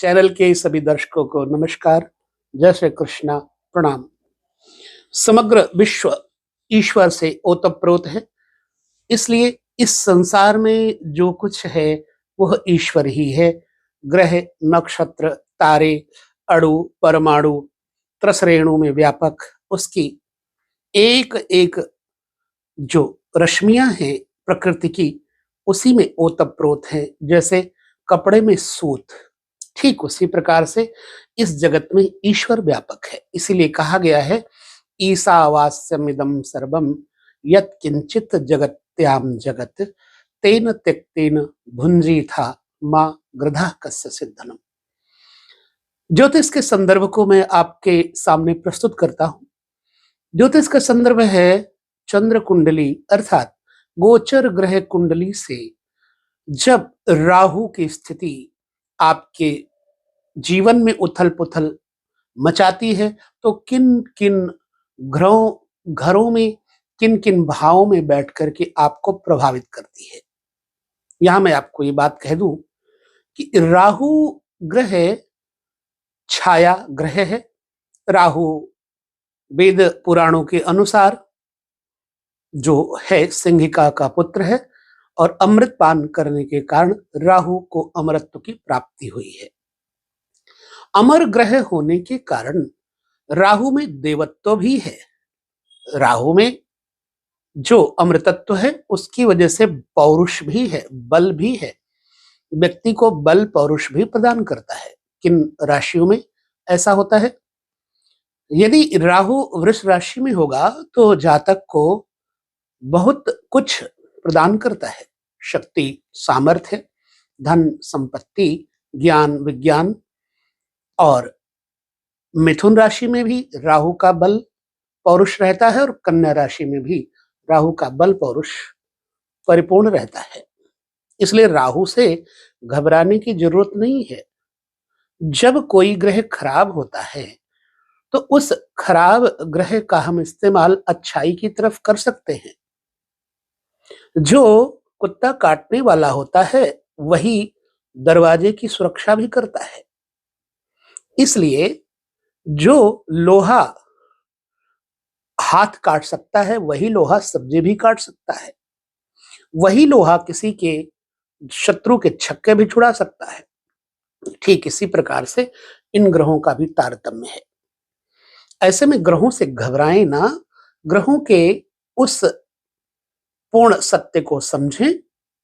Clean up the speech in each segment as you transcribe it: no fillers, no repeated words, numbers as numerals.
Channel के सभी दर्शकों को नमस्कार, जय श्री कृष्णा, प्रणाम। समग्र विश्व ईश्वर से ओतप्रोत है, इसलिए इस संसार में जो कुछ है वह ईश्वर ही है। ग्रह, नक्षत्र, तारे, अणु, परमाणु, त्रसरेणु में व्यापक उसकी एक एक जो रश्मियां हैं प्रकृति की, उसी में ओतप्रोत है। जैसे कपड़े में सूत, ठीक उसी प्रकार से इस जगत में ईश्वर व्यापक है। इसीलिए कहा गया है ईशावास्यमिदं सर्वम यत् किंचित जगत्याम जगत तेन त्यक्तेन भुंजीथा मां गृधः कस्य सिद्धनम। ज्योतिष के संदर्भ को मैं आपके सामने प्रस्तुत करता हूं। ज्योतिष का संदर्भ है चंद्र कुंडली, अर्थात गोचर ग्रह कुंडली से जब राहु की स्थिति आपके जीवन में उथल पुथल मचाती है तो किन किन घरों में, किन किन भावों में बैठ करके आपको प्रभावित करती है। यहां मैं आपको ये बात कह दूं कि राहु ग्रह छाया ग्रह है। राहु वेद पुराणों के अनुसार जो है सिंहिका का पुत्र है और अमृत पान करने के कारण राहु को अमरत्व की प्राप्ति हुई है। अमर ग्रह होने के कारण राहु में देवत्व भी है। राहु में जो अमृतत्व है उसकी वजह से पौरुष भी है, बल भी है। व्यक्ति को बल पौरुष भी प्रदान करता है। किन राशियों में ऐसा होता है? यदि राहु वृष राशि में होगा तो जातक को बहुत कुछ प्रदान करता है। शक्ति, सामर्थ्य, धन, संपत्ति, ज्ञान, विज्ञान। और मिथुन राशि में भी राहु का बल पौरुष रहता है और कन्या राशि में भी राहु का बल पौरुष परिपूर्ण रहता है। इसलिए राहु से घबराने की जरूरत नहीं है। जब कोई ग्रह खराब होता है तो उस खराब ग्रह का हम इस्तेमाल अच्छाई की तरफ कर सकते हैं। जो कुत्ता काटने वाला होता है वही दरवाजे की सुरक्षा भी करता है। इसलिए जो लोहा हाथ काट सकता है वही लोहा सब्जी भी काट सकता है। वही लोहा किसी के शत्रु के छक्के भी छुड़ा सकता है। ठीक इसी प्रकार से इन ग्रहों का भी तारतम्य है। ऐसे में ग्रहों से घबराएं ना, ग्रहों के उस पूर्ण सत्य को समझें,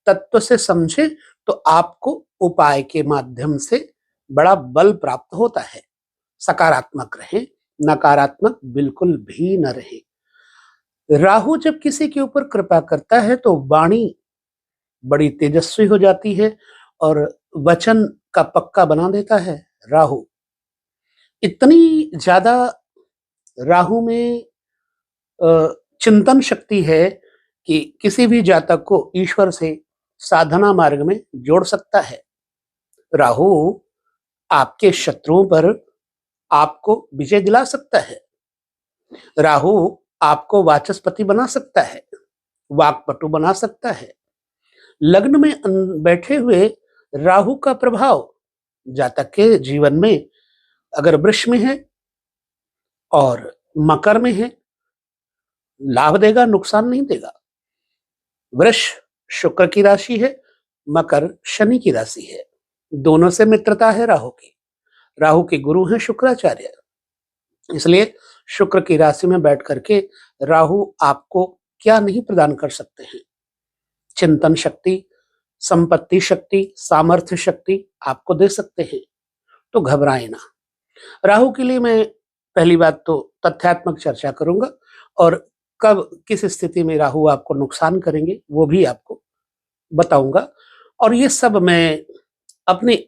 तत्व से समझें तो आपको उपाय के माध्यम से बड़ा बल प्राप्त होता है। सकारात्मक रहे, नकारात्मक बिल्कुल भी न रहे। राहु जब किसी के ऊपर कृपा करता है तो वाणी बड़ी तेजस्वी हो जाती है और वचन का पक्का बना देता है। राहु इतनी ज्यादा राहु में चिंतन शक्ति है कि किसी भी जातक को ईश्वर से साधना मार्ग में जोड़ सकता है। राहु आपके शत्रुओं पर आपको विजय दिला सकता है। राहु आपको वाचस्पति बना सकता है, वाक्पटु बना सकता है। लग्न में बैठे हुए राहु का प्रभाव जातक के जीवन में अगर वृष में है और मकर में है, लाभ देगा, नुकसान नहीं देगा। वृष शुक्र की राशि है, मकर शनि की राशि है। दोनों से मित्रता है राहु की। राहु के गुरु हैं शुक्राचार्य। इसलिए शुक्र की राशि में बैठ करके राहु आपको क्या नहीं प्रदान कर सकते हैं। चिंतन शक्ति, संपत्ति शक्ति, सामर्थ्य शक्ति आपको दे सकते हैं। तो घबराए ना। राहु के लिए मैं पहली बात तो तथ्यात्मक चर्चा करूंगा और कब किस स्थिति में राहु आपको नुकसान करेंगे वो भी आपको बताऊंगा। और ये सब मैं अपने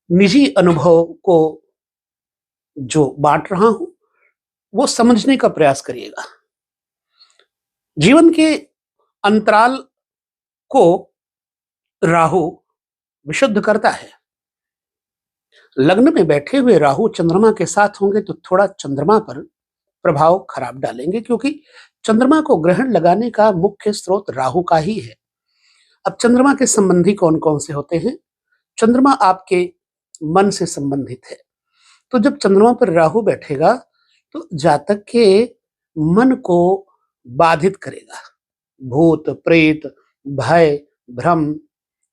निजी अनुभव को जो बांट रहा हूं वो समझने का प्रयास करिएगा। जीवन के अंतराल को राहु विशुद्ध करता है। लग्न में बैठे हुए राहु चंद्रमा के साथ होंगे तो थोड़ा चंद्रमा पर प्रभाव खराब डालेंगे, क्योंकि चंद्रमा को ग्रहण लगाने का मुख्य स्रोत राहु का ही है। अब चंद्रमा के संबंधी कौन कौन से होते हैं? चंद्रमा आपके मन से संबंधित है। तो जब चंद्रमा पर राहु बैठेगा तो जातक के मन को बाधित करेगा। भूत, प्रेत, भय, भ्रम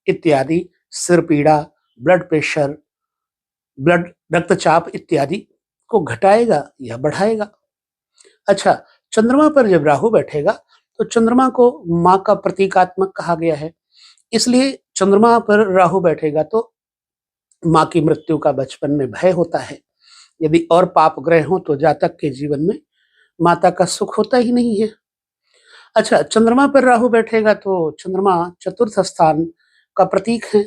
इत्यादि, सिर पीड़ा, ब्लड प्रेशर, ब्लड रक्तचाप इत्यादि को घटाएगा या बढ़ाएगा। अच्छा, चंद्रमा पर जब राहु बैठेगा तो चंद्रमा को माँ का प्रतीकात्मक कहा गया है, इसलिए चंद्रमा पर राहु बैठेगा तो माँ की मृत्यु का बचपन में भय होता है। यदि और पाप ग्रह हो तो जातक के जीवन में माता का सुख होता ही नहीं है। अच्छा, चंद्रमा पर राहु बैठेगा तो चंद्रमा चतुर्थ स्थान का प्रतीक है,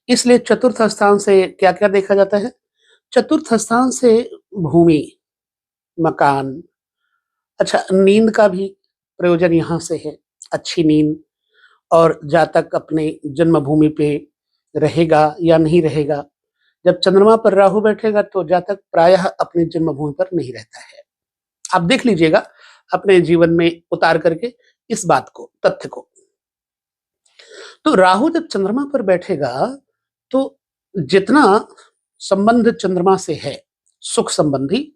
इसलिए चतुर्थ स्थान से क्या क्या देखा जाता है? चतुर्थ स्थान से भूमि, मकान, अच्छा नींद का भी प्रयोजन यहाँ से है, अच्छी नींद, और जातक अपने जन्मभूमि पे रहेगा या नहीं रहेगा। जब चंद्रमा पर राहु बैठेगा तो जातक प्रायः अपनी जन्मभूमि पर नहीं रहता है। आप देख लीजिएगा अपने जीवन में उतार करके इस बात को, तथ्य को। तो राहु जब चंद्रमा पर बैठेगा तो जितना संबंध चंद्रमा से है सुख संबंधी,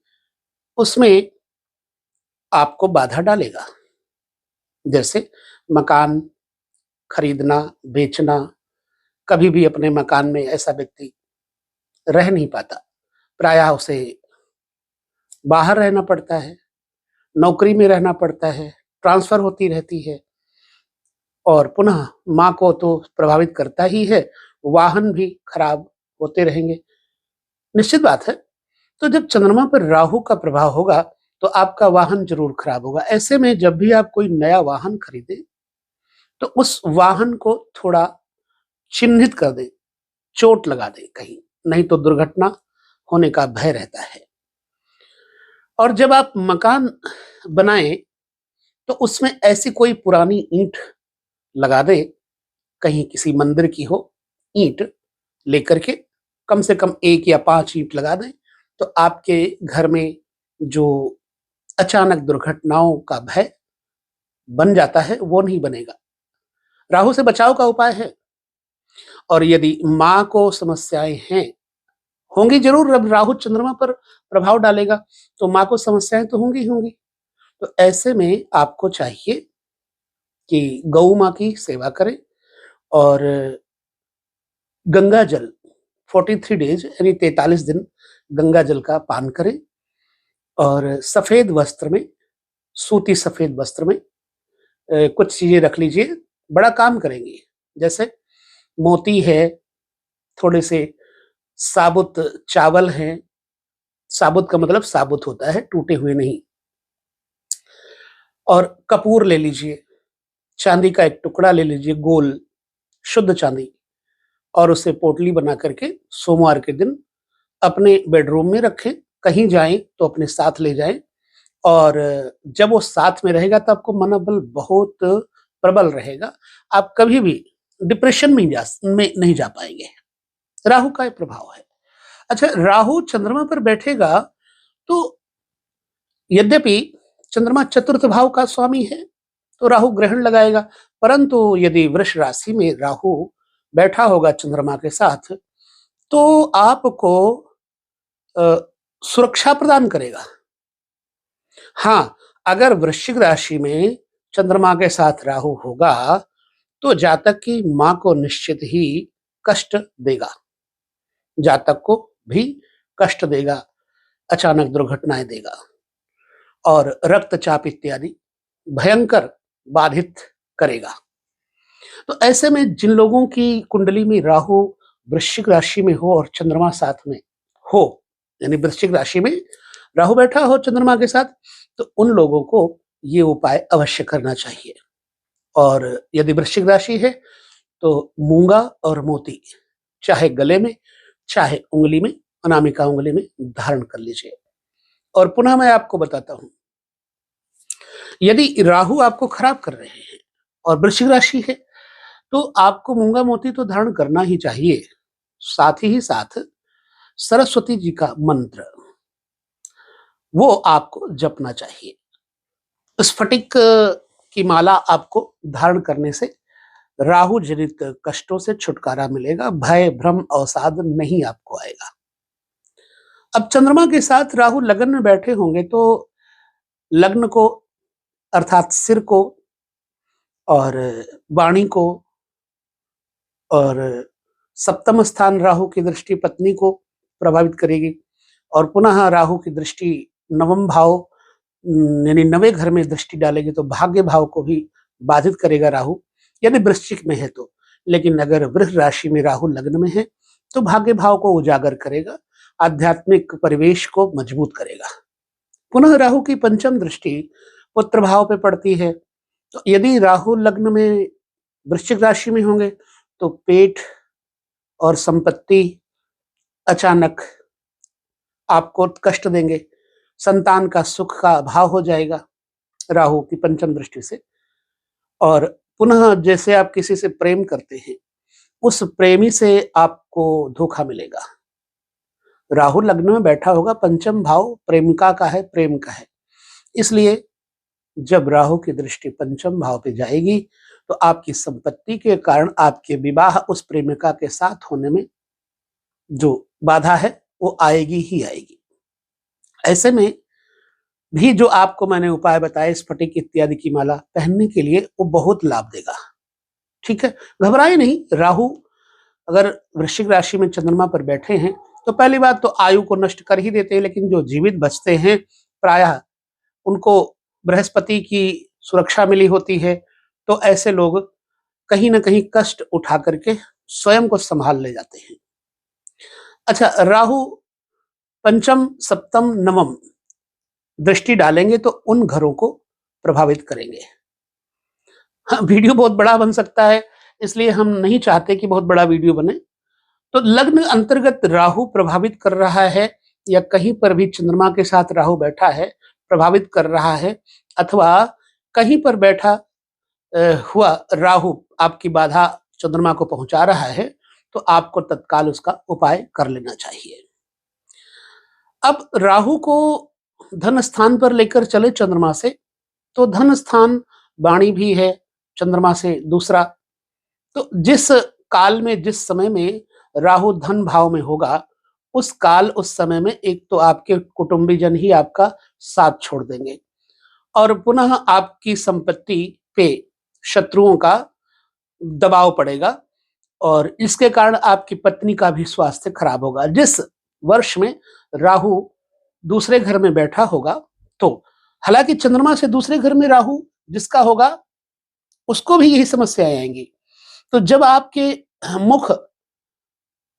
उसमें आपको बाधा डालेगा। जैसे मकान खरीदना, बेचना, कभी भी अपने मकान में ऐसा व्यक्ति रह नहीं पाता, प्रायः उसे बाहर रहना पड़ता है, नौकरी में रहना पड़ता है, ट्रांसफर होती रहती है, और पुनः माँ को तो प्रभावित करता ही है, वाहन भी खराब होते रहेंगे, निश्चित बात है। तो जब चंद्रमा पर राहु का प्रभाव होगा तो आपका वाहन जरूर खराब होगा। ऐसे में जब भी आप कोई नया वाहन खरीदें तो उस वाहन को थोड़ा चिन्हित कर दें, चोट लगा दें कहीं, नहीं तो दुर्घटना होने का भय रहता है। और जब आप मकान बनाएं तो उसमें ऐसी कोई पुरानी ईंट लगा दें, कहीं किसी मंदिर की हो ईंट लेकर के, कम से कम 1 या 5 ईंट लगा दें, तो आपके घर में जो अचानक दुर्घटनाओं का भय बन जाता है वो नहीं बनेगा। राहु से बचाव का उपाय है। और यदि माँ को समस्याएं हैं, होंगी जरूर, अब राहु चंद्रमा पर प्रभाव डालेगा तो माँ को समस्याएं तो होंगी होंगी। तो ऐसे में आपको चाहिए कि गौ माँ की सेवा करें और गंगा जल 43 डेज यानी 43 दिन गंगा जल का पान करें, और सफेद वस्त्र में, सूती सफेद वस्त्र में कुछ चीजें रख लीजिए, बड़ा काम करेंगी। जैसे मोती है, थोड़े से साबुत चावल हैं, साबुत का मतलब साबुत होता है, टूटे हुए नहीं, और कपूर ले लीजिए, चांदी का एक टुकड़ा ले लीजिए गोल, शुद्ध चांदी, और उसे पोटली बना करके सोमवार के दिन अपने बेडरूम में रखें। कहीं जाएं तो अपने साथ ले जाएं, और जब वो साथ में रहेगा तो आपको मनोबल बहुत प्रबल रहेगा, आप कभी भी डिप्रेशन में नहीं जा पाएंगे। राहु का एक प्रभाव है। अच्छा, राहु चंद्रमा पर बैठेगा तो यद्यपि चंद्रमा चतुर्थ भाव का स्वामी है तो राहु ग्रहण लगाएगा, परंतु यदि वृष राशि में राहु बैठा होगा चंद्रमा के साथ तो आपको सुरक्षा प्रदान करेगा। हाँ, अगर वृश्चिक राशि में चंद्रमा के साथ राहु होगा तो जातक की मां को निश्चित ही कष्ट देगा, जातक को भी कष्ट देगा, अचानक दुर्घटनाएं देगा, और रक्तचाप इत्यादि भयंकर बाधित करेगा। तो ऐसे में जिन लोगों की कुंडली में राहु वृश्चिक राशि में हो और चंद्रमा साथ में हो, यानी वृश्चिक राशि में राहु बैठा हो चंद्रमा के साथ, तो उन लोगों को ये उपाय अवश्य करना चाहिए। और यदि वृश्चिक राशि है तो मूंगा और मोती चाहे गले में चाहे उंगली में, अनामिका उंगली में धारण कर लीजिए। और पुनः मैं आपको बताता हूं, यदि राहु आपको खराब कर रहे हैं और वृश्चिक राशि है तो आपको मूंगा मोती तो धारण करना ही चाहिए, साथ ही साथ सरस्वती जी का मंत्र वो आपको जपना चाहिए। स्फटिक की माला आपको धारण करने से राहु जनित कष्टों से छुटकारा मिलेगा, भय भ्रम अवसाद नहीं आपको आएगा। अब चंद्रमा के साथ राहु लग्न में बैठे होंगे तो लग्न को अर्थात सिर को और वाणी को और सप्तम स्थान राहु की दृष्टि पत्नी को प्रभावित करेगी और पुनः राहु की दृष्टि नवम भाव यानी नवे घर में दृष्टि डालेगी तो भाग्य भाव को भी बाधित करेगा राहु, यदि वृश्चिक में है तो। लेकिन अगर वृष राशि में राहु लग्न में है तो भाग्य भाव को उजागर करेगा, आध्यात्मिक परिवेश को मजबूत करेगा। पुनः राहु की पंचम दृष्टि पुत्र भाव पे पड़ती है, तो यदि राहु लग्न में वृश्चिक राशि में होंगे तो पेट और संपत्ति अचानक आपको कष्ट देंगे, संतान का सुख का अभाव हो जाएगा राहु की पंचम दृष्टि से। और पुनः जैसे आप किसी से प्रेम करते हैं उस प्रेमी से आपको धोखा मिलेगा। राहु लग्न में बैठा होगा, पंचम भाव प्रेमिका का है, प्रेम का है, इसलिए जब राहु की दृष्टि पंचम भाव पे जाएगी तो आपकी संपत्ति के कारण आपके विवाह उस प्रेमिका के साथ होने में जो बाधा है वो आएगी ही आएगी। ऐसे में भी जो आपको मैंने उपाय बताए स्फटिक इत्यादि की माला पहनने के लिए वो बहुत लाभ देगा। ठीक है, घबराए नहीं। राहु अगर वृश्चिक राशि में चंद्रमा पर बैठे हैं तो पहली बात तो आयु को नष्ट कर ही देते हैं, लेकिन जो जीवित बचते हैं प्रायः उनको बृहस्पति की सुरक्षा मिली होती है, तो ऐसे लोग कहीं ना कहीं कष्ट उठा करके स्वयं को संभाल ले जाते हैं। अच्छा, राहु पंचम सप्तम नवम दृष्टि डालेंगे तो उन घरों को प्रभावित करेंगे। हाँ, वीडियो बहुत बड़ा बन सकता है, इसलिए हम नहीं चाहते कि बहुत बड़ा वीडियो बने। तो लग्न अंतर्गत राहु प्रभावित कर रहा है या कहीं पर भी चंद्रमा के साथ राहु बैठा है प्रभावित कर रहा है, अथवा कहीं पर बैठा हुआ राहु आपकी बाधा चंद्रमा को पहुंचा रहा है, तो आपको तत्काल उसका उपाय कर लेना चाहिए। अब राहु को धन स्थान पर लेकर चले चंद्रमा से, तो धन स्थान वाणी भी है चंद्रमा से दूसरा, तो जिस काल में जिस समय में राहु धन भाव में होगा उस काल उस समय में एक तो आपके कुटुंबीजन ही आपका साथ छोड़ देंगे और पुनः आपकी संपत्ति पे शत्रुओं का दबाव पड़ेगा और इसके कारण आपकी पत्नी का भी स्वास्थ्य खराब होगा। जिस वर्ष में राहु दूसरे घर में बैठा होगा, तो हालांकि चंद्रमा से दूसरे घर में राहु जिसका होगा उसको भी यही समस्याएं आएंगी। तो जब आपके मुख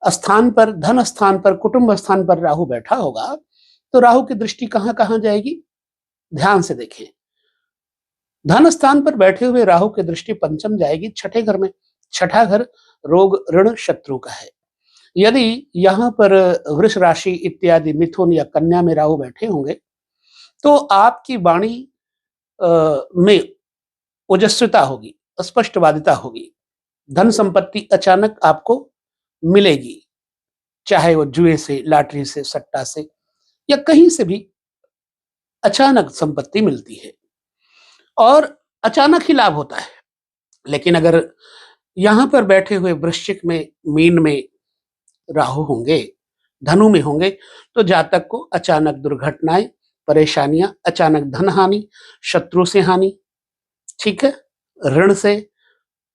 स्थान पर, धन स्थान पर, कुटुंब स्थान पर राहु बैठा होगा तो राहु की दृष्टि कहां कहां जाएगी, ध्यान से देखें। धन स्थान पर बैठे हुए राहु की दृष्टि पंचम जाएगी, छठे घर में। छठा घर रोग ऋण शत्रु का है। यदि यहां पर वृष राशि इत्यादि मिथुन या कन्या में राहु बैठे होंगे तो आपकी वाणी में ओजस्विता होगी, स्पष्टवादिता होगी, धन संपत्ति अचानक आपको मिलेगी, चाहे वो जुए से, लॉटरी से, सट्टा से या कहीं से भी अचानक संपत्ति मिलती है और अचानक ही लाभ होता है। लेकिन अगर यहां पर बैठे हुए वृश्चिक में, मीन में राहु होंगे, धनु में होंगे, तो जातक को अचानक दुर्घटनाएं, परेशानियां, अचानक धन हानि, शत्रु से हानि, ठीक है, ऋण से,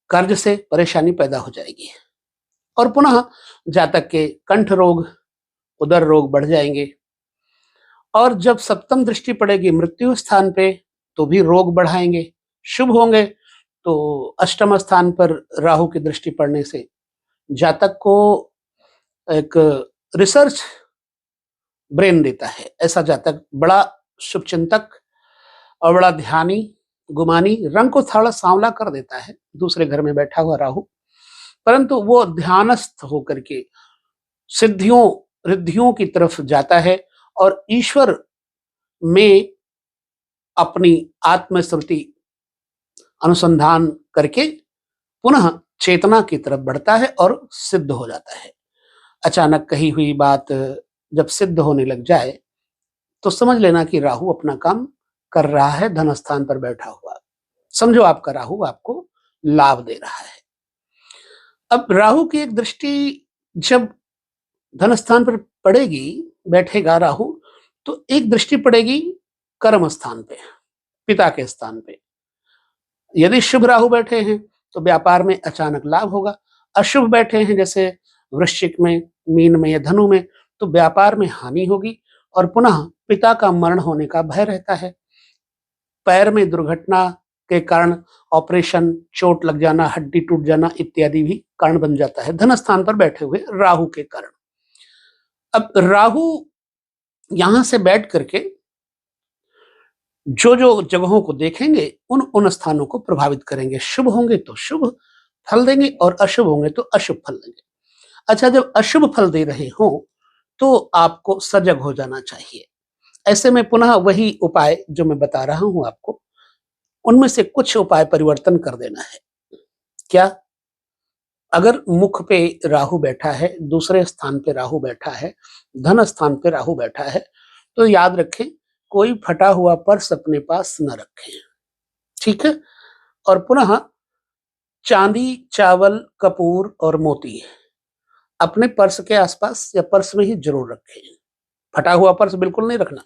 कर्ज से परेशानी पैदा हो जाएगी और पुनः जातक के कंठ रोग, उदर रोग बढ़ जाएंगे। और जब सप्तम दृष्टि पड़ेगी मृत्यु स्थान पे तो भी रोग बढ़ाएंगे। शुभ होंगे तो अष्टम स्थान पर राहु की दृष्टि पड़ने से जातक को एक रिसर्च ब्रेन देता है। ऐसा जातक बड़ा शुभचिंतक और बड़ा ध्यानी, गुमानी, रंग को थोड़ा सांवला कर देता है दूसरे घर में बैठा हुआ राहु, परंतु वो ध्यानस्थ होकर के सिद्धियों रिद्धियों की तरफ जाता है और ईश्वर में अपनी आत्मस्मृति अनुसंधान करके पुनः चेतना की तरफ बढ़ता है और सिद्ध हो जाता है। अचानक कही हुई बात जब सिद्ध होने लग जाए तो समझ लेना कि राहु अपना काम कर रहा है, धन स्थान पर बैठा हुआ। समझो आपका राहु आपको लाभ दे रहा है। अब राहु की एक दृष्टि जब धन स्थान पर पड़ेगी, बैठेगा राहु, तो एक दृष्टि पड़ेगी कर्म स्थान पे, पिता के स्थान पे। यदि शुभ राहु बैठे हैं तो व्यापार में अचानक लाभ होगा। अशुभ बैठे हैं जैसे वृश्चिक में, मीन में या धनु में, तो व्यापार में हानि होगी और पुनः पिता का मरण होने का भय रहता है। पैर में दुर्घटना के कारण ऑपरेशन, चोट लग जाना, हड्डी टूट जाना इत्यादि भी कारण बन जाता है धन स्थान पर बैठे हुए राहु के कारण। अब राहु यहां से बैठ करके जो जो जगहों को देखेंगे उन उन स्थानों को प्रभावित करेंगे। शुभ होंगे तो शुभ फल देंगे और अशुभ होंगे तो अशुभ फल देंगे। अच्छा, जब अशुभ फल दे रहे हो तो आपको सजग हो जाना चाहिए। ऐसे में पुनः वही उपाय जो मैं बता रहा हूं आपको, उनमें से कुछ उपाय परिवर्तन कर देना है। क्या? अगर मुख पे राहु बैठा है, दूसरे स्थान पे राहु बैठा है, धन स्थान पे राहु बैठा है, तो याद रखें कोई फटा हुआ पर्स अपने पास न रखें। ठीक है? और पुनः चांदी, चावल, कपूर और मोती अपने पर्स के आसपास या पर्स में ही जरूर रखें। फटा हुआ पर्स बिल्कुल नहीं रखना,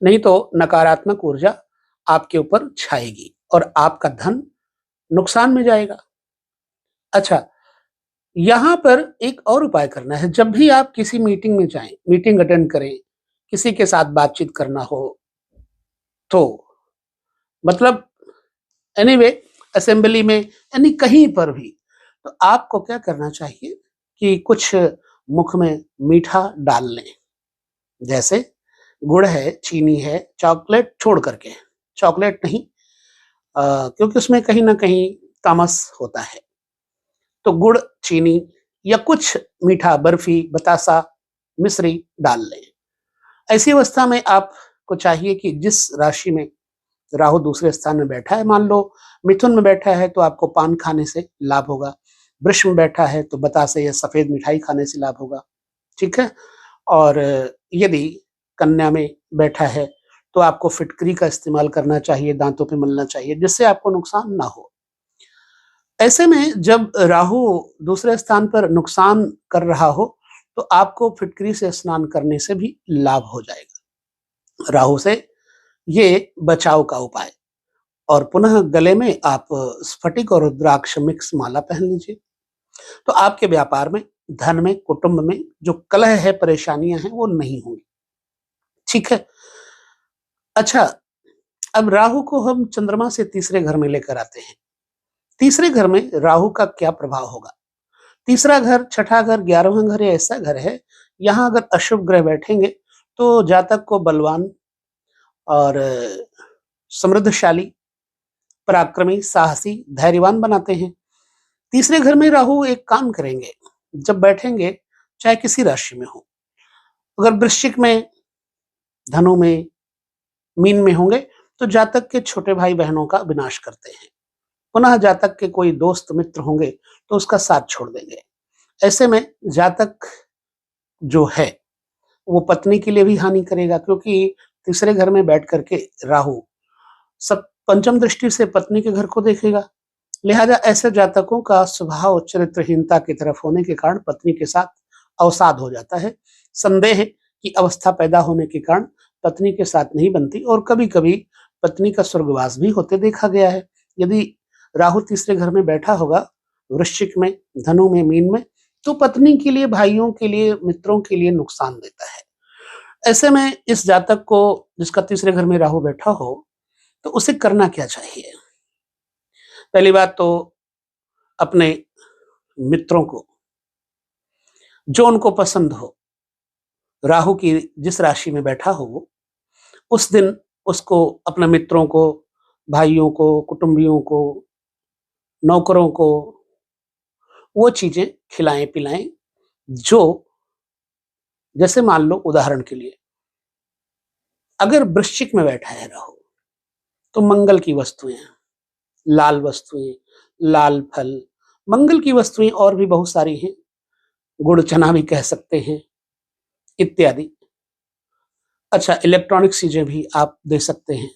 नहीं तो नकारात्मक ऊर्जा आपके ऊपर छाएगी और आपका धन नुकसान में जाएगा। अच्छा, यहां पर एक और उपाय करना है। जब भी आप किसी मीटिंग में जाएं, मीटिंग अटेंड करें, किसी के साथ बातचीत करना हो, तो मतलब एनीवे असेंबली में यानी कहीं पर भी, तो आपको क्या करना चाहिए कि कुछ मुख में मीठा डाल लें। जैसे गुड़ है, चीनी है, चॉकलेट छोड़ करके, चॉकलेट नहीं, क्योंकि उसमें कहीं ना कहीं तामस होता है। तो गुड़, चीनी या कुछ मीठा, बर्फी, बतासा, मिश्री डाल लें। ऐसी अवस्था में आपको चाहिए कि जिस राशि में राहु दूसरे स्थान में बैठा है, मान लो मिथुन में बैठा है तो आपको पान खाने से लाभ होगा, वृष में बैठा है तो बतासे या सफेद मिठाई खाने से लाभ होगा। ठीक है? और यदि कन्या में बैठा है तो आपको फिटकरी का इस्तेमाल करना चाहिए, दांतों पे मलना चाहिए, जिससे आपको नुकसान ना हो। ऐसे में जब राहु दूसरे स्थान पर नुकसान कर रहा हो तो आपको फिटकरी से स्नान करने से भी लाभ हो जाएगा। राहु से ये बचाव का उपाय। और पुनः गले में आप स्फटिक और रुद्राक्ष मिक्स माला पहन लीजिए, तो आपके व्यापार में, धन में, कुटुंब में जो कलह है, परेशानियां हैं, वो नहीं होंगी। ठीक है? अच्छा, अब राहु को हम चंद्रमा से तीसरे घर में लेकर आते हैं। तीसरे घर में राहु का क्या प्रभाव होगा? तीसरा घर, छठा घर, 11वां घर ऐसा घर है, यहां अगर अशुभ ग्रह बैठेंगे तो जातक को बलवान और समृद्धशाली, पराक्रमी, साहसी, धैर्यवान बनाते हैं। तीसरे घर में राहु एक काम करेंगे, जब बैठेंगे चाहे किसी राशि में हो, अगर वृश्चिक में, धनु में, मीन में होंगे तो जातक के छोटे भाई बहनों का विनाश करते हैं। पुनः जातक के कोई दोस्त मित्र होंगे तो उसका साथ छोड़ देंगे। ऐसे में जातक जो है वो पत्नी के लिए भी हानि करेगा, क्योंकि तीसरे घर में बैठ करके राहु सब पंचम दृष्टि से पत्नी के घर को देखेगा। लिहाजा ऐसे जातकों का स्वभाव चरित्रहीनता की तरफ होने के कारण पत्नी के साथ अवसाद हो जाता है। संदेह की अवस्था पैदा होने के कारण पत्नी के साथ नहीं बनती और कभी कभी पत्नी का स्वर्गवास भी होते देखा गया है। यदि राहु तीसरे घर में बैठा होगा, वृश्चिक में, धनु में, मीन में, तो पत्नी के लिए, भाइयों के लिए, मित्रों के लिए नुकसान देता है। ऐसे में इस जातक को, जिसका तीसरे घर में राहु बैठा हो, तो उसे करना क्या चाहिए? पहली बात तो अपने मित्रों को, जो उनको पसंद हो, राहु की जिस राशि में बैठा हो वो, उस दिन उसको, अपने मित्रों को, भाइयों को, कुटुंबियों को, नौकरों को वो चीजें खिलाएं पिलाएं जो, जैसे मान लो उदाहरण के लिए, अगर वृश्चिक में बैठा है राहु तो मंगल की वस्तुएं, लाल वस्तुएं, लाल फल, मंगल की वस्तुएं और भी बहुत सारी हैं, गुड़ चना भी कह सकते हैं, इत्यादि। अच्छा, इलेक्ट्रॉनिक चीजें भी आप दे सकते हैं,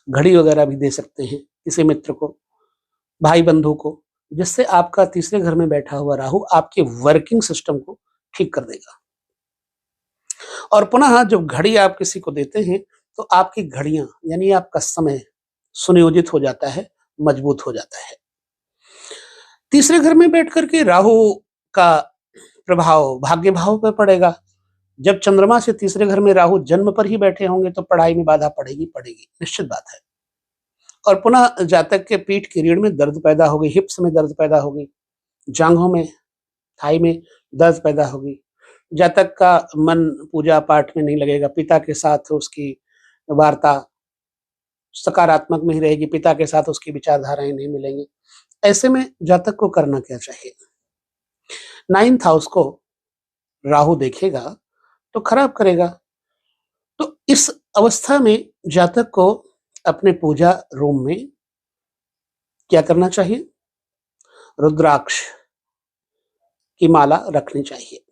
घड़ी वगैरह भी दे सकते हैं किसी मित्र को, भाई बंधु को, जिससे आपका तीसरे घर में बैठा हुआ राहु आपके वर्किंग सिस्टम को ठीक कर देगा। और पुनः जब घड़ी आप किसी को देते हैं तो आपकी घड़ियां यानी आपका समय सुनियोजित हो जाता है, मजबूत हो जाता है। तीसरे घर में बैठ करके राहु का प्रभाव भाग्य भाव पर पड़ेगा। जब चंद्रमा से तीसरे घर में राहु जन्म पर ही बैठे होंगे तो पढ़ाई में बाधा पड़ेगी पड़ेगी, निश्चित बात है। और पुनः जातक के पीठ की रीढ़ में दर्द पैदा होगी, हिप्स में दर्द पैदा होगी, जांघों में, थाई में दर्द पैदा होगी। जातक का मन पूजा पाठ में नहीं लगेगा, पिता के साथ उसकी वार्ता सकारात्मक में ही रहेगी, पिता के साथ उसकी विचारधाराएं नहीं मिलेंगी। ऐसे में जातक को करना क्या चाहिए? 9th हाउस को राहु देखेगा तो खराब करेगा। तो इस अवस्था में जातक को अपने पूजा रूम में क्या करना चाहिए? रुद्राक्ष की माला रखनी चाहिए।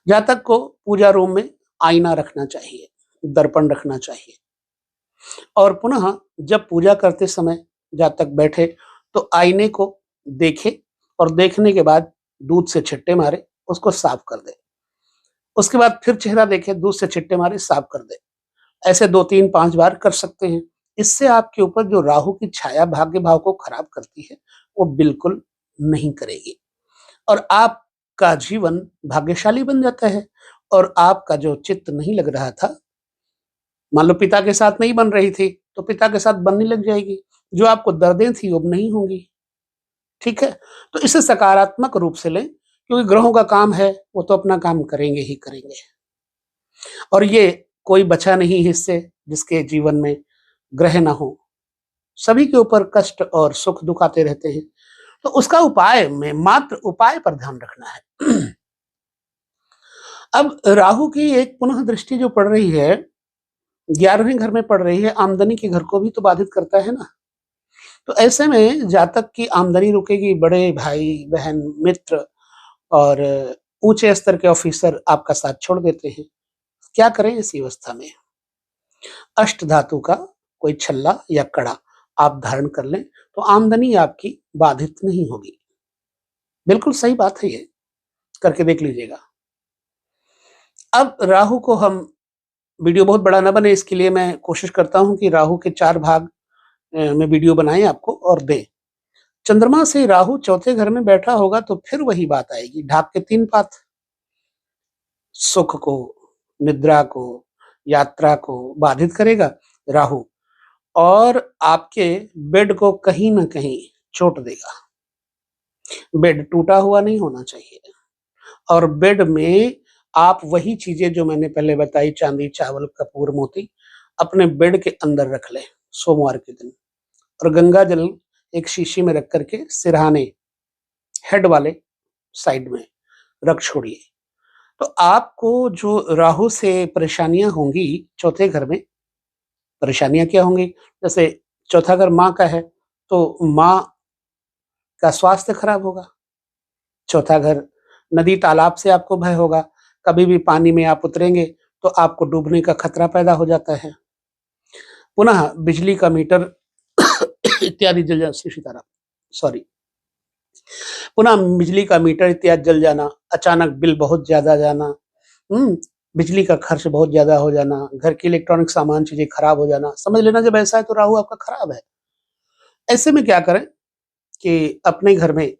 जातक को पूजा रूम में आईना रखना चाहिए, दर्पण रखना चाहिए। और पुनः जब पूजा करते समय जातक बैठे तो आईने को देखे और देखने के बाद दूध से छिट्टे मारे, उसको साफ कर दे। उसके बाद फिर चेहरा देखे, दूध से छिट्टे मारे, साफ कर दे। ऐसे 2, 3, 5 बार कर सकते हैं। इससे आपके ऊपर जो राहु की छाया भाग्य भाव को खराब करती है वो बिल्कुल नहीं करेगी और आपका जीवन भाग्यशाली बन जाता है। और आपका जो चित्त नहीं लग रहा था, मान लो पिता के साथ नहीं बन रही थी तो पिता के साथ बनने लग जाएगी। जो आपको दर्दें थी वो अब नहीं होंगी। ठीक है, तो इसे सकारात्मक रूप से लें, क्योंकि ग्रहों का काम है, वो तो अपना काम करेंगे ही करेंगे। और ये कोई बचा नहीं है इससे जिसके जीवन में ग्रह ना हो। सभी के ऊपर कष्ट और सुख दुख आते रहते हैं। तो उसका उपाय में मात्र उपाय पर ध्यान रखना है। अब राहु की एक पुनः दृष्टि जो पड़ रही है, 11वें घर में पड़ रही है, आमदनी के घर को भी तो बाधित करता है ना। तो ऐसे में जातक की आमदनी रुकेगी, बड़े भाई बहन मित्र और ऊंचे स्तर के ऑफिसर आपका साथ छोड़ देते हैं। क्या करें इसी अवस्था में? अष्ट धातु का कोई छल्ला या कड़ा आप धारण कर लें तो आमदनी आपकी बाधित नहीं होगी। बिल्कुल सही बात है, ये करके देख लीजिएगा। अब राहु को हम, वीडियो बहुत बड़ा ना बने इसके लिए मैं कोशिश करता हूं कि राहु के 4 भाग में वीडियो बनाएं आपको और दें। चंद्रमा से राहु चौथे घर में बैठा होगा तो फिर वही बात आएगी, ढाक के 3 पात। सुख को, निद्रा को, यात्रा को बाधित करेगा राहु और आपके बेड को कहीं ना कहीं चोट देगा। बेड टूटा हुआ नहीं होना चाहिए और बेड में आप वही चीजें जो मैंने पहले बताई, चांदी, चावल, कपूर, मोती, अपने बेड के अंदर रख ले सोमवार के दिन। और गंगा जल एक शीशी में रख करके सिरहाने हेड वाले साइड में रख छोड़िए। तो आपको जो राहु से परेशानियां होंगी, चौथे घर में परेशानियां क्या होंगी? जैसे चौथा घर माँ का है तो माँ का स्वास्थ्य खराब होगा। चौथा घर नदी तालाब से आपको भय होगा, कभी भी पानी में आप उतरेंगे तो आपको डूबने का खतरा पैदा हो जाता है। पुनः बिजली का मीटर इत्यादि जल जाना, सीताराम सॉरी, पुनः बिजली का मीटर इत्यादि जल जाना, अचानक बिल बहुत ज्यादा जाना, बिजली का खर्च बहुत ज्यादा हो जाना, घर की इलेक्ट्रॉनिक सामान चीजें खराब हो जाना, समझ लेना जब ऐसा है तो राहु आपका खराब है। ऐसे में क्या करें कि अपने घर में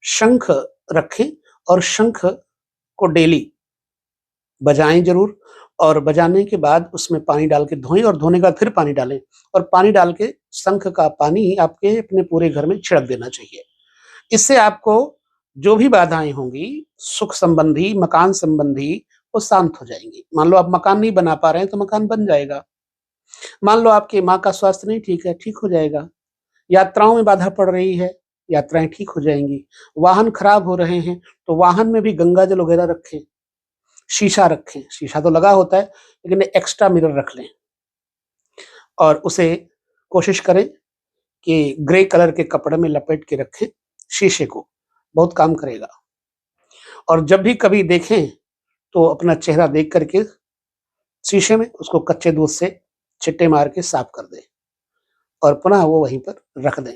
शंख रखें और शंख को डेली बजाएं जरूर, और बजाने के बाद उसमें पानी डाल के धोएं और धोने के बाद फिर पानी डालें और पानी डाल के शंख का पानी आपके अपने पूरे घर में छिड़क देना चाहिए। इससे आपको जो भी बाधाएं होंगी सुख संबंधी, मकान संबंधी, वो शांत हो जाएंगी। मान लो आप मकान नहीं बना पा रहे हैं तो मकान बन जाएगा। मान लो आपकी माँ का स्वास्थ्य नहीं ठीक है, ठीक हो जाएगा। यात्राओं में बाधा पड़ रही है, यात्राएं ठीक हो जाएंगी। वाहन खराब हो रहे हैं तो वाहन में भी गंगा जल वगैरह रखें, शीशा रखें। शीशा तो लगा होता है लेकिन एक्स्ट्रा मिरर रख लें और उसे कोशिश करें कि ग्रे कलर के कपड़े में लपेट के रखें शीशे को, बहुत काम करेगा। और जब भी कभी देखें तो अपना चेहरा देख करके शीशे में उसको कच्चे दूध से छिट्टे मार के साफ कर दें और पुनः वो वहीं पर रख दें।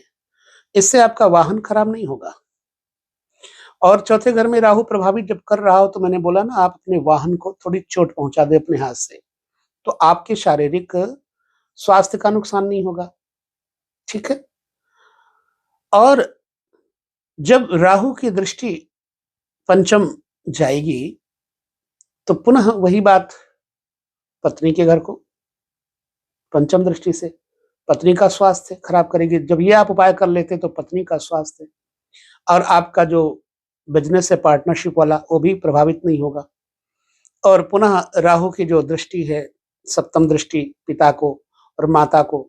इससे आपका वाहन खराब नहीं होगा। और चौथे घर में राहु प्रभावित जब कर रहा हो तो मैंने बोला ना, आप अपने वाहन को थोड़ी चोट पहुंचा दे अपने हाथ से, तो आपके शारीरिक स्वास्थ्य का नुकसान नहीं होगा। ठीक है। और जब राहु की दृष्टि पंचम जाएगी तो पुनः वही बात, पत्नी के घर को पंचम दृष्टि से पत्नी का स्वास्थ्य खराब करेगी। जब ये आप उपाय कर लेते तो पत्नी का स्वास्थ्य और आपका जो बिजनेस है पार्टनरशिप वाला, वो भी प्रभावित नहीं होगा। और पुनः राहु की जो दृष्टि है, सप्तम दृष्टि पिता को और माता को,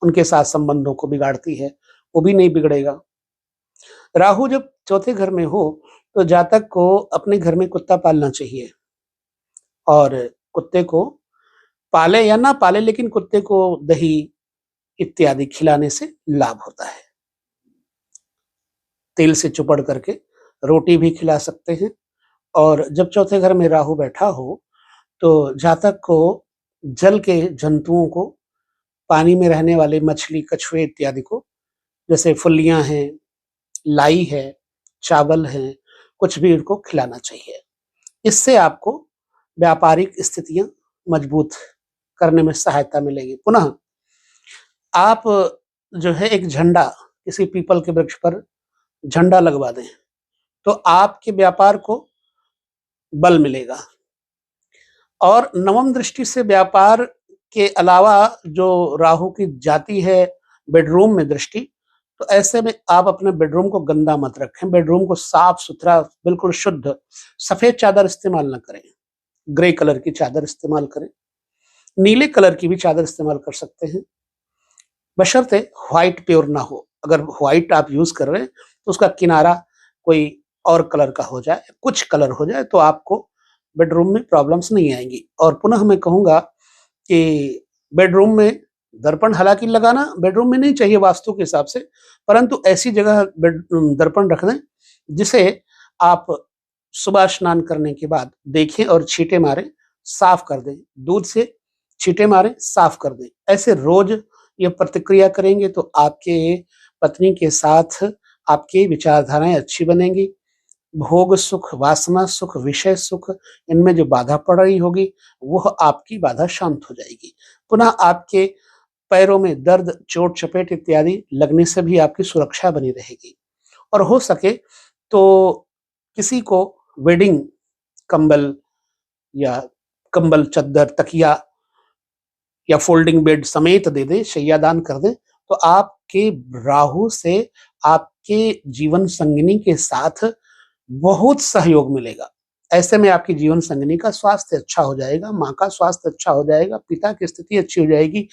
उनके साथ संबंधों को बिगाड़ती है, वो भी नहीं बिगड़ेगा। राहु जब चौथे घर में हो तो जातक को अपने घर में कुत्ता पालना चाहिए, और कुत्ते को पाले या ना पाले, लेकिन कुत्ते को दही इत्यादि खिलाने से लाभ होता है। तेल से चुपड़ करके रोटी भी खिला सकते हैं। और जब चौथे घर में राहु बैठा हो तो जातक को जल के जंतुओं को, पानी में रहने वाले मछली, कछुए इत्यादि को, जैसे फुल्लियां हैं, लाई है, चावल है, कुछ भी उनको खिलाना चाहिए। इससे आपको व्यापारिक स्थितियां मजबूत करने में सहायता मिलेगी। पुनः आप जो है एक झंडा किसी पीपल के वृक्ष पर झंडा लगवा दें तो आपके व्यापार को बल मिलेगा। और नवम दृष्टि से व्यापार के अलावा जो राहु की जाती है बेडरूम में दृष्टि, तो ऐसे में आप अपने बेडरूम को गंदा मत रखें। बेडरूम को साफ सुथरा, बिल्कुल शुद्ध सफेद चादर इस्तेमाल न करें, ग्रे कलर की चादर इस्तेमाल करें, नीले कलर की भी चादर इस्तेमाल कर सकते हैं, बशर्ते व्हाइट प्योर ना हो। अगर व्हाइट आप यूज कर रहे हैं तो उसका किनारा कोई और कलर का हो जाए, कुछ कलर हो जाए, तो आपको बेडरूम में प्रॉब्लम्स नहीं आएंगी। और पुनः मैं कहूंगा कि बेडरूम में दर्पण हालांकि लगाना बेडरूम में नहीं चाहिए वास्तु के हिसाब से, परंतु ऐसी जगह दर्पण रख दें जिसे आप सुबह स्नान करने के बाद देखें और छींटे मारें, साफ कर दें, दूध से छींटे मारें, साफ कर दें। ऐसे रोज ये प्रतिक्रिया करेंगे तो आपके पत्नी के साथ आपकी विचारधाराएं अच्छी बनेंगी। भोग सुख, वासना सुख, विषय सुख, इनमें जो बाधा पड़ रही होगी वह आपकी बाधा शांत हो जाएगी। पुनः आपके पैरों में दर्द, चोट चपेट इत्यादि लगने से भी आपकी सुरक्षा बनी रहेगी। और हो सके तो किसी को वेडिंग कंबल या कंबल, चद्दर, तकिया या फोल्डिंग बेड समेत दे दें, शैय्यादान कर दें, तो आपके राहु से आपके जीवन संगिनी के साथ बहुत सहयोग मिलेगा। ऐसे में आपकी जीवन संगिनी का स्वास्थ्य अच्छा हो जाएगा, माँ का स्वास्थ्य अच्छा हो जाएगा, पिता की स्थिति अच्छी हो जाएगी,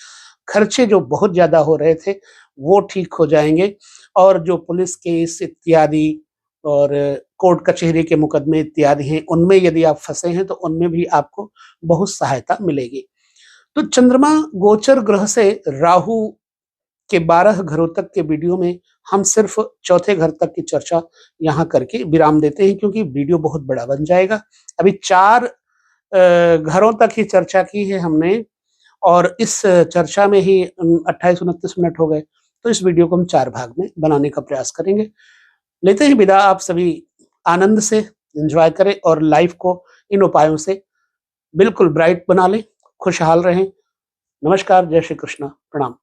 खर्चे जो बहुत ज्यादा हो रहे थे वो ठीक हो जाएंगे। और जो पुलिस केस इत्यादि और कोर्ट कचहरी के मुकदमे इत्यादि हैं, उनमें यदि आप फंसे हैं तो उनमें भी आपको बहुत सहायता मिलेगी। तो चंद्रमा गोचर ग्रह से राहु के 12 घरों तक के वीडियो में हम सिर्फ चौथे घर तक की चर्चा यहाँ करके विराम देते हैं, क्योंकि वीडियो बहुत बड़ा बन जाएगा। अभी 4 घरों तक ही चर्चा की है हमने, और इस चर्चा में ही 28-29 मिनट हो गए, तो इस वीडियो को हम 4 भाग में बनाने का प्रयास करेंगे। लेते हैं विदा। आप सभी आनंद से एंजॉय करें और लाइफ को इन उपायों से बिल्कुल ब्राइट बना लें, खुशहाल रहें। नमस्कार, जय श्री कृष्ण, प्रणाम।